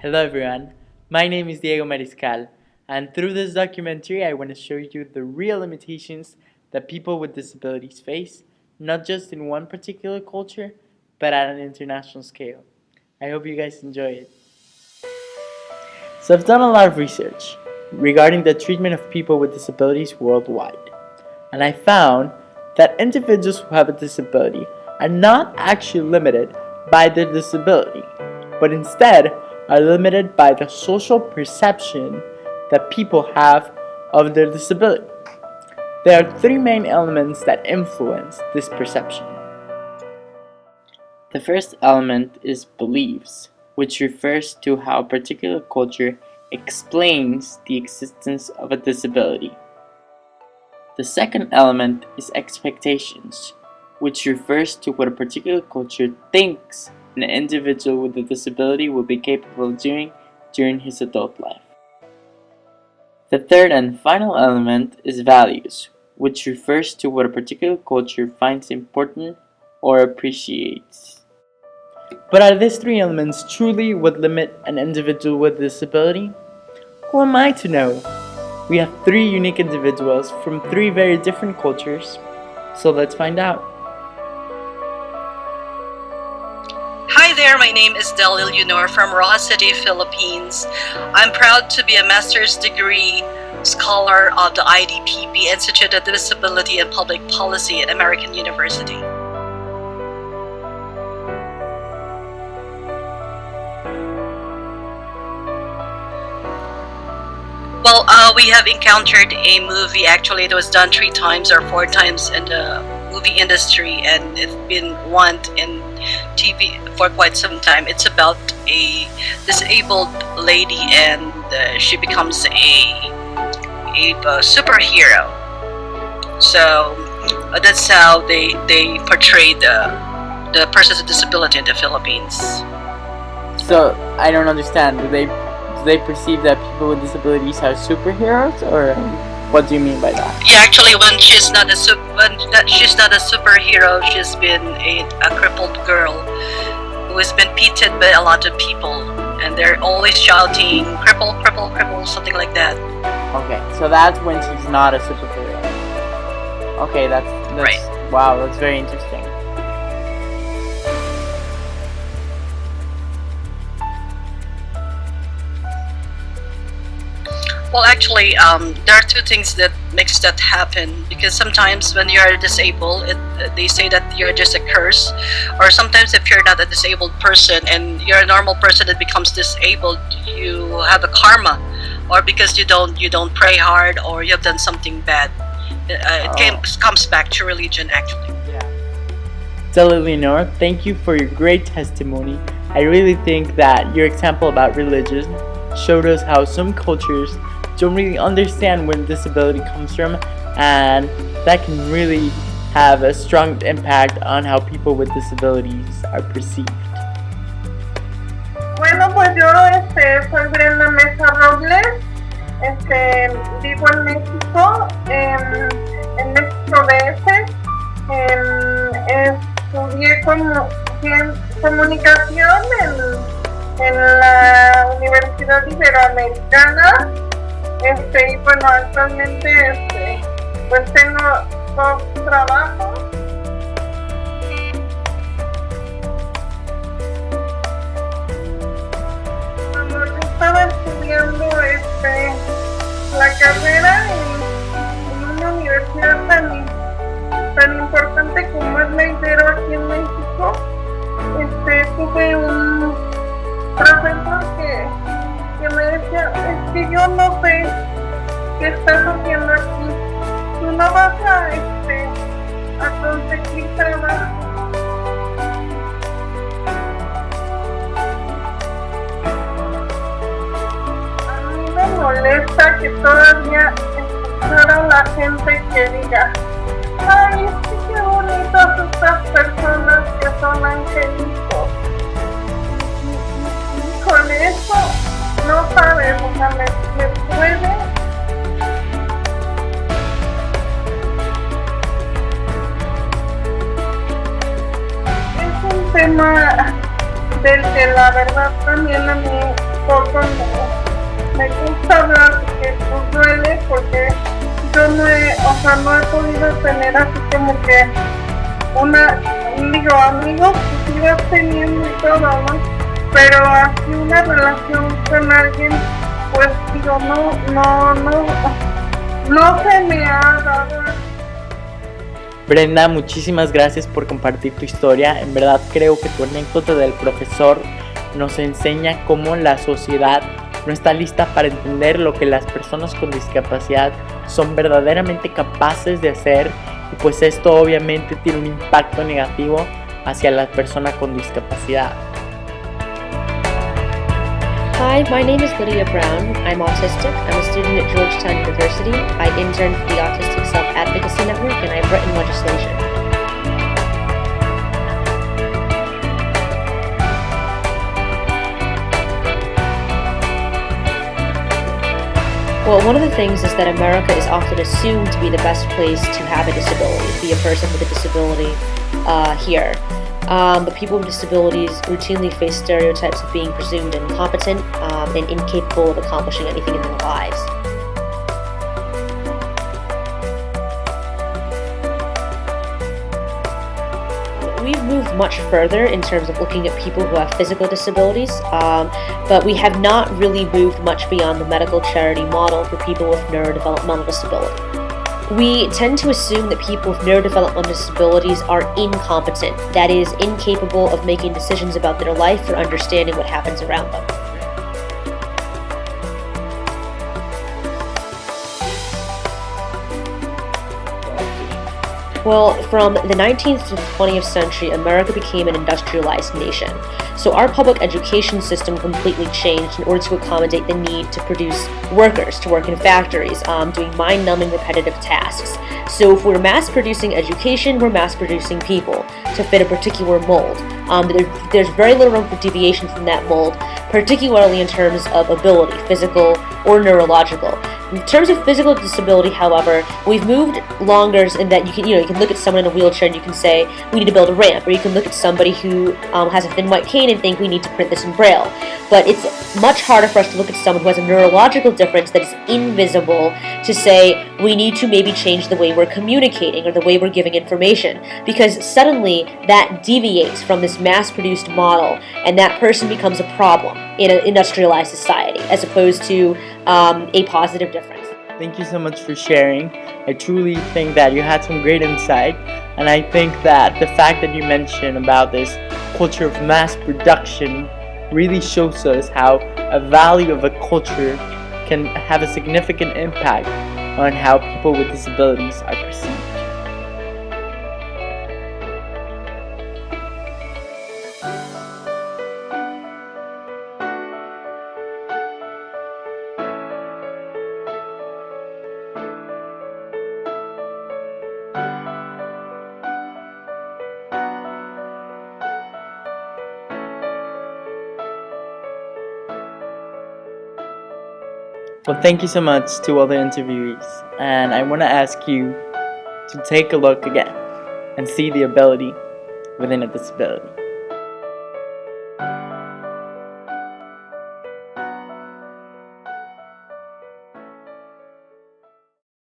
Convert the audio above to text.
Hello everyone, my name is Diego Mariscal, and through this documentary I want to show you the real limitations that people with disabilities face, not just in one particular culture, but at an international scale. I hope you guys enjoy it. So I've done a lot of research regarding the treatment of people with disabilities worldwide, and I found that individuals who have a disability are not actually limited by their disability, but instead are limited by the social perception that people have of their disability. There are three main elements that influence this perception. The first element is beliefs, which refers to how a particular culture explains the existence of a disability. The second element is expectations, which refers to what a particular culture thinks an individual with a disability will be capable of doing during his adult life. The third and final element is values, which refers to what a particular culture finds important or appreciates. But are these three elements truly what limit an individual with a disability? Who am I to know? We have three unique individuals from three very different cultures, so let's find out. Hi there, my name is Delil Yunor from Roja City, Philippines. I'm proud to be a master's degree scholar of the IDPP Institute of Disability and Public Policy at American University. Well, we have encountered a movie, actually it was done 3 times or 4 times in the movie industry, and it's been one in TV for quite some time. It's about a disabled lady, and she becomes a superhero. So that's how they portray the persons with disability in the Philippines. So I don't understand. Do they perceive that people with disabilities are superheroes, or what do you mean by that? Yeah, actually, when she's not a superhero, she's been a crippled girl who has been pitied by a lot of people, and they're always shouting "cripple, cripple, cripple," something like that. Okay, so that's when she's not a superhero. Okay, that's right. Wow, that's very interesting. Well, actually, there are 2 things that makes that happen, because sometimes when you are disabled, they say that you're just a curse, or sometimes if you're not a disabled person and you're a normal person that becomes disabled, you have a karma, or because you don't pray hard, or you have done something bad. It comes back to religion, actually. Yeah. Eleanor, thank you for your great testimony. I really think that your example about religion showed us how some cultures don't really understand where disability comes from, and that can really have a strong impact on how people with disabilities are perceived. Bueno, pues yo soy Brenda Mesa Robles, vivo en México, en México DF, estudié comunicación en la Universidad Iberoamericana, y bueno, actualmente pues tengo 2 trabajos. Cuando yo estaba estudiando la carrera en una universidad tan importante como es la Ibero aquí en México, tuve un profesor que me decía: es que yo no sé qué estás haciendo aquí, tú no vas a conseguir trabajo. A mí me molesta que todavía escuchara la gente que diga: ay, es que qué bonitas estas personas que son angelitos. Y con eso no sabes, o sea, me puede. Es un tema del que la verdad también a mí poco me gusta hablar porque pues duele, porque yo no no he podido tener así como que amigos que sigas teniendo y todo, ¿no? Pero así una relación con alguien, pues digo, no se me ha dado. Brenda, muchísimas gracias por compartir tu historia. En verdad creo que tu anécdota del profesor nos enseña cómo la sociedad no está lista para entender lo que las personas con discapacidad son verdaderamente capaces de hacer, y pues esto obviamente tiene un impacto negativo hacia la persona con discapacidad. Hi, my name is Lydia Brown. I'm autistic. I'm a student at Georgetown University. I interned for the Autistic Self-Advocacy Network, and I've written legislation. Well, one of the things is that America is often assumed to be the best place to have a disability, be a person with a disability here. But people with disabilities routinely face stereotypes of being presumed incompetent and incapable of accomplishing anything in their lives. We've moved much further in terms of looking at people who have physical disabilities, but we have not really moved much beyond the medical charity model for people with neurodevelopmental disability. We tend to assume that people with neurodevelopmental disabilities are incompetent, that is, incapable of making decisions about their life or understanding what happens around them. Well, from the 19th to the 20th century, America became an industrialized nation. So our public education system completely changed in order to accommodate the need to produce workers to work in factories, doing mind-numbing repetitive tasks. So if we're mass-producing education, we're mass-producing people to fit a particular mold. There's very little room for deviation from that mold, particularly in terms of ability, physical or neurological. In terms of physical disability, however, we've moved longer in that you can look at someone in a wheelchair and you can say, we need to build a ramp, or you can look at somebody who has a thin white cane and think we need to print this in Braille. But it's much harder for us to look at someone who has a neurological difference that is invisible to say, we need to maybe change the way we're communicating or the way we're giving information, because suddenly that deviates from this mass-produced model and that person becomes a problem in an industrialized society as opposed to a positive difference. Thank you so much for sharing. I truly think that you had some great insight, and I think that the fact that you mentioned about this culture of mass production really shows us how a value of a culture can have a significant impact on how people with disabilities are perceived. Well, thank you so much to all the interviewees, and I want to ask you to take a look again and see the ability within a disability.